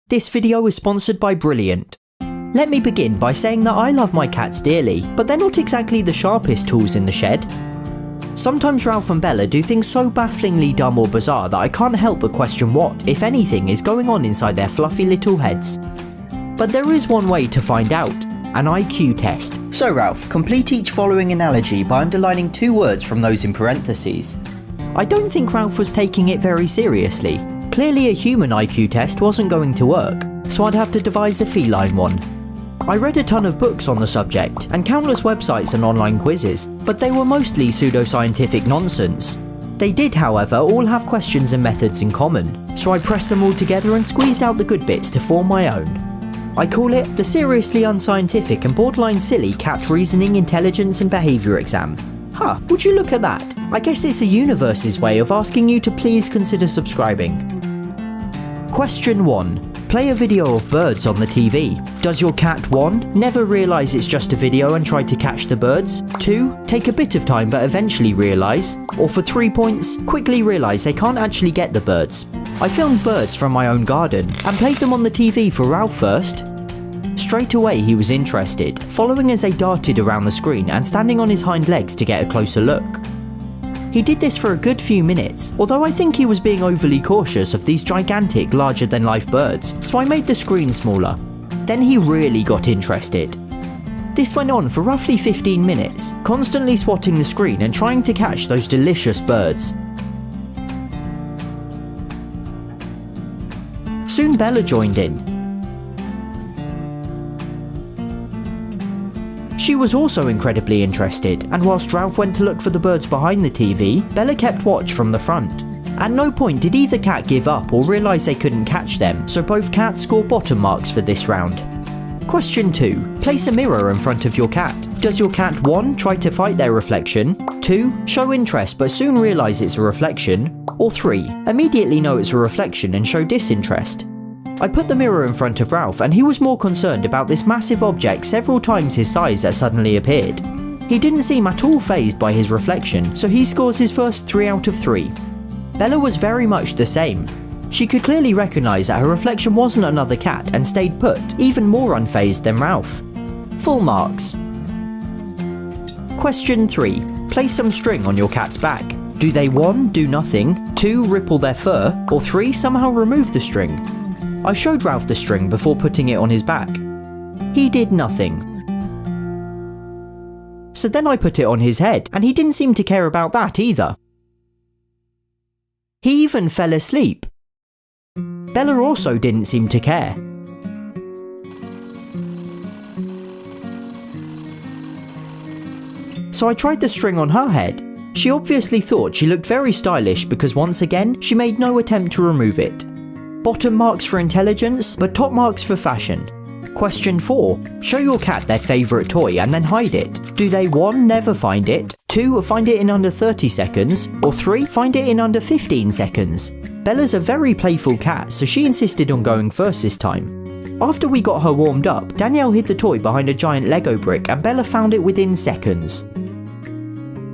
This video is sponsored by Brilliant. Let me begin by saying that I love my cats dearly, but they're not exactly the sharpest tools in the shed. Sometimes Ralph and Bella do things so bafflingly dumb or bizarre that I can't help but question what, if anything, is going on inside their fluffy little heads. But there is one way to find out, an IQ test. So Ralph, complete each following analogy by underlining 2 words from those in parentheses. I don't think Ralph was taking it very seriously. Clearly a human IQ test wasn't going to work, so I'd have to devise a feline one. I read a ton of books on the subject, and countless websites and online quizzes, but they were mostly pseudoscientific nonsense. They did, however, all have questions and methods in common, so I pressed them all together and squeezed out the good bits to form my own. I call it the seriously unscientific and borderline silly cat reasoning, intelligence and behaviour exam. Huh, would you look at that? I guess it's the universe's way of asking you to please consider subscribing. Question 1. Play a video of birds on the TV. Does your cat 1. Never realise it's just a video and try to catch the birds? 2. Take a bit of time but eventually realise? Or for 3 points, quickly realise they can't actually get the birds? I filmed birds from my own garden and played them on the TV for Ralph first. Straight away he was interested, following as they darted around the screen and standing on his hind legs to get a closer look. He did this for a good few minutes, although I think he was being overly cautious of these gigantic, larger-than-life birds, so I made the screen smaller. Then he really got interested. This went on for roughly 15 minutes, constantly swatting the screen and trying to catch those delicious birds. Soon Bella joined in. She was also incredibly interested, and whilst Ralph went to look for the birds behind the TV, Bella kept watch from the front. At no point did either cat give up or realise they couldn't catch them, so both cats score bottom marks for this round. Question 2. Place a mirror in front of your cat. Does your cat 1. Try to fight their reflection? 2. Show interest but soon realise it's a reflection? Or 3. Immediately know it's a reflection and show disinterest? I put the mirror in front of Ralph and he was more concerned about this massive object several times his size that suddenly appeared. He didn't seem at all fazed by his reflection, so he scores his first 3 out of 3. Bella was very much the same. She could clearly recognise that her reflection wasn't another cat and stayed put, even more unfazed than Ralph. Full marks. Question 3. Place some string on your cat's back. Do they 1. Do nothing, 2. Ripple their fur, or 3. Somehow remove the string? I showed Ralph the string before putting it on his back. He did nothing. So then I put it on his head, and he didn't seem to care about that either. He even fell asleep. Bella also didn't seem to care. So I tried the string on her head. She obviously thought she looked very stylish because once again, she made no attempt to remove it. Bottom marks for intelligence, but top marks for fashion. Question 4. Show your cat their favourite toy and then hide it. Do they 1. Never find it, 2. Find it in under 30 seconds, or 3. Find it in under 15 seconds? Bella's a very playful cat, so she insisted on going first this time. After we got her warmed up, Danielle hid the toy behind a giant Lego brick and Bella found it within seconds.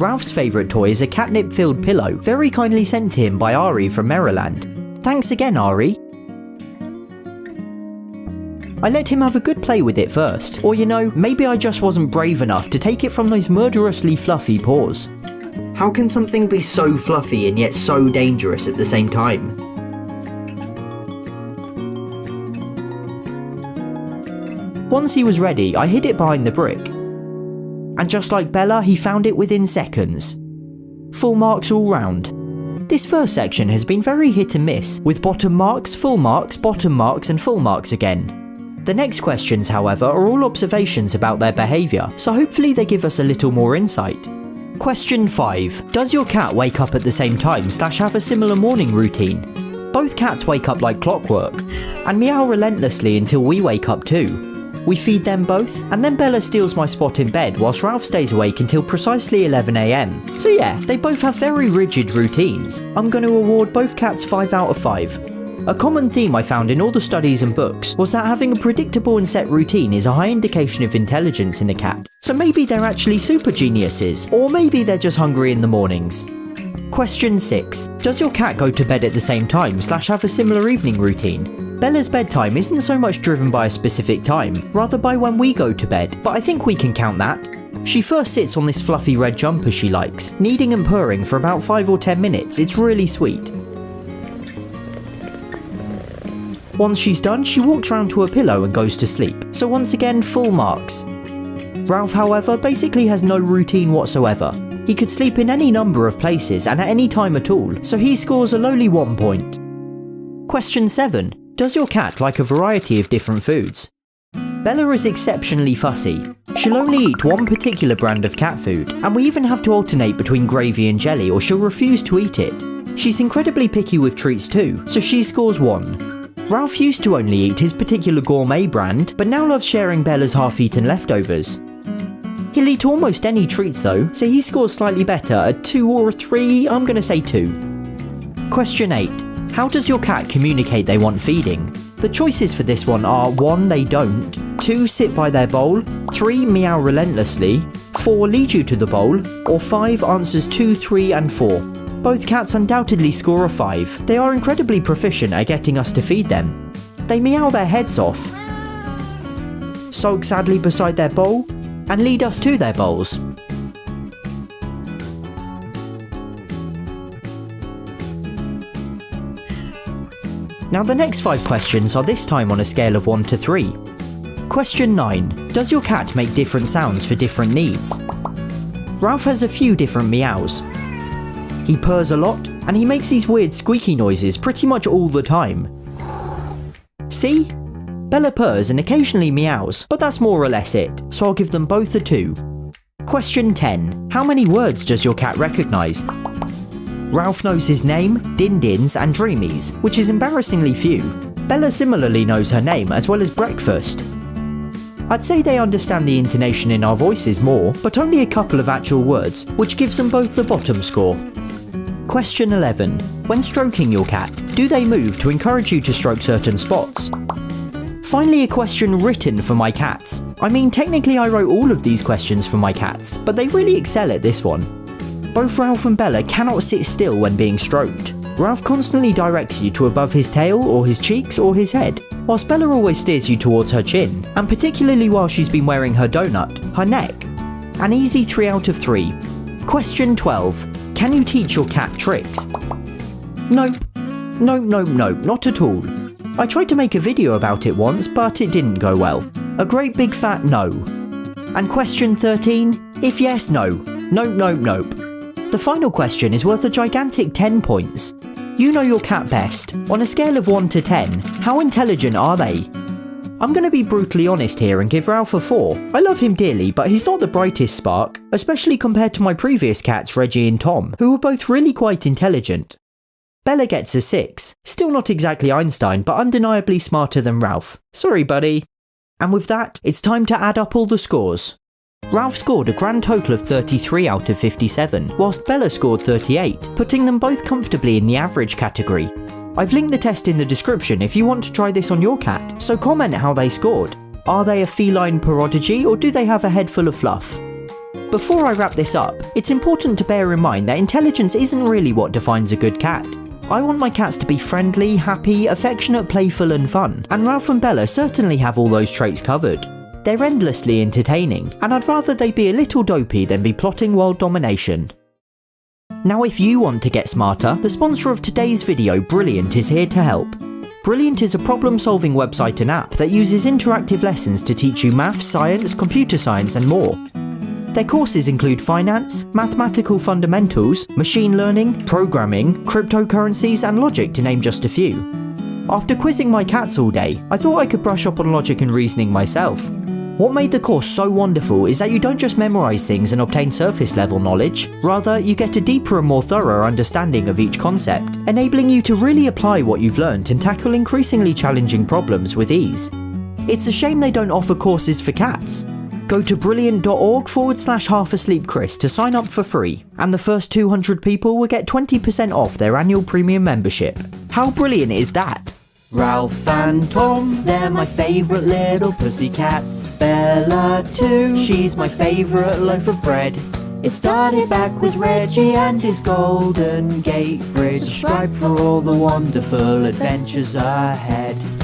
Ralph's favourite toy is a catnip-filled pillow, very kindly sent to him by Ari from Maryland. Thanks again, Ari. I let him have a good play with it first, or you know, maybe I just wasn't brave enough to take it from those murderously fluffy paws. How can something be so fluffy and yet so dangerous at the same time? Once he was ready, I hid it behind the brick. And just like Bella, he found it within seconds. Full marks all round. This first section has been very hit and miss, with bottom marks, bottom marks and full marks again. The next questions, however, are all observations about their behaviour, so hopefully they give us a little more insight. Question 5. Does your cat wake up at the same time / have a similar morning routine? Both cats wake up like clockwork, and meow relentlessly until we wake up too. We feed them both, and then Bella steals my spot in bed whilst Ralph stays awake until precisely 11 AM. So yeah, they both have very rigid routines. I'm going to award both cats 5 out of 5. A common theme I found in all the studies and books was that having a predictable and set routine is a high indication of intelligence in a cat. So maybe they're actually super geniuses, or maybe they're just hungry in the mornings. Question 6. Does your cat go to bed at the same time / have a similar evening routine? Bella's bedtime isn't so much driven by a specific time, rather by when we go to bed, but I think we can count that. She first sits on this fluffy red jumper she likes, kneading and purring for about 5 or 10 minutes. It's really sweet. Once she's done, she walks round to a pillow and goes to sleep, so once again full marks. Ralph, however, basically has no routine whatsoever. He could sleep in any number of places and at any time at all, so he scores a lowly 1 point. Question 7. Does your cat like a variety of different foods? Bella is exceptionally fussy. She'll only eat one particular brand of cat food, and we even have to alternate between gravy and jelly or she'll refuse to eat it. She's incredibly picky with treats too, so she scores 1. Ralph used to only eat his particular gourmet brand, but now loves sharing Bella's half-eaten leftovers. He'll eat almost any treats though, so he scores slightly better, a 2 or a 3, I'm gonna say 2. Question 8. How does your cat communicate they want feeding? The choices for this one are 1. They don't, 2. Sit by their bowl, 3. Meow relentlessly, 4. Lead you to the bowl, or 5. Answers 2, 3 and 4. Both cats undoubtedly score a 5. They are incredibly proficient at getting us to feed them. They meow their heads off, sulk sadly beside their bowl, and lead us to their bowls. Now the next 5 questions are this time on a scale of 1 to 3. Question 9. Does your cat make different sounds for different needs? Ralph has a few different meows. He purrs a lot, and he makes these weird squeaky noises pretty much all the time. See? Bella purrs and occasionally meows, but that's more or less it, so I'll give them both a 2. Question 10. How many words does your cat recognise? Ralph knows his name, din-dins and dreamies, which is embarrassingly few. Bella similarly knows her name as well as breakfast. I'd say they understand the intonation in our voices more, but only a couple of actual words, which gives them both the bottom score. Question 11. When stroking your cat, do they move to encourage you to stroke certain spots? Finally, a question written for my cats. I mean, technically I wrote all of these questions for my cats, but they really excel at this one. Both Ralph and Bella cannot sit still when being stroked. Ralph constantly directs you to above his tail or his cheeks or his head, whilst Bella always steers you towards her chin, and particularly while she's been wearing her donut, her neck. An easy 3 out of 3. Question 12. Can you teach your cat tricks? Nope. No, not at all. I tried to make a video about it once, but it didn't go well. A great big fat no. And question 13, if yes, no. Nope. The final question is worth a gigantic 10 points. You know your cat best. On a scale of 1 to 10, how intelligent are they? I'm going to be brutally honest here and give Ralph a 4. I love him dearly, but he's not the brightest spark, especially compared to my previous cats Reggie and Tom, who were both really quite intelligent. Bella gets a 6. Still not exactly Einstein, but undeniably smarter than Ralph. Sorry, buddy. And with that, it's time to add up all the scores. Ralph scored a grand total of 33 out of 57, whilst Bella scored 38, putting them both comfortably in the average category. I've linked the test in the description if you want to try this on your cat, so comment how they scored. Are they a feline prodigy or do they have a head full of fluff? Before I wrap this up, it's important to bear in mind that intelligence isn't really what defines a good cat. I want my cats to be friendly, happy, affectionate, playful and fun, and Ralph and Bella certainly have all those traits covered. They're endlessly entertaining, and I'd rather they be a little dopey than be plotting world domination. Now if you want to get smarter, the sponsor of today's video, Brilliant, is here to help. Brilliant is a problem-solving website and app that uses interactive lessons to teach you maths, science, computer science and more. Their courses include finance, mathematical fundamentals, machine learning, programming, cryptocurrencies and logic to name just a few. After quizzing my cats all day, I thought I could brush up on logic and reasoning myself. What made the course so wonderful is that you don't just memorise things and obtain surface level knowledge, rather you get a deeper and more thorough understanding of each concept, enabling you to really apply what you've learnt and tackle increasingly challenging problems with ease. It's a shame they don't offer courses for cats. Go to brilliant.org/halfasleepchris to sign up for free, and the first 200 people will get 20% off their annual premium membership. How brilliant is that? Ralph and Tom, they're my favourite little pussycats. Bella too, she's my favourite loaf of bread. It started back with Reggie and his Golden Gate Bridge. Subscribe for all the wonderful adventures ahead.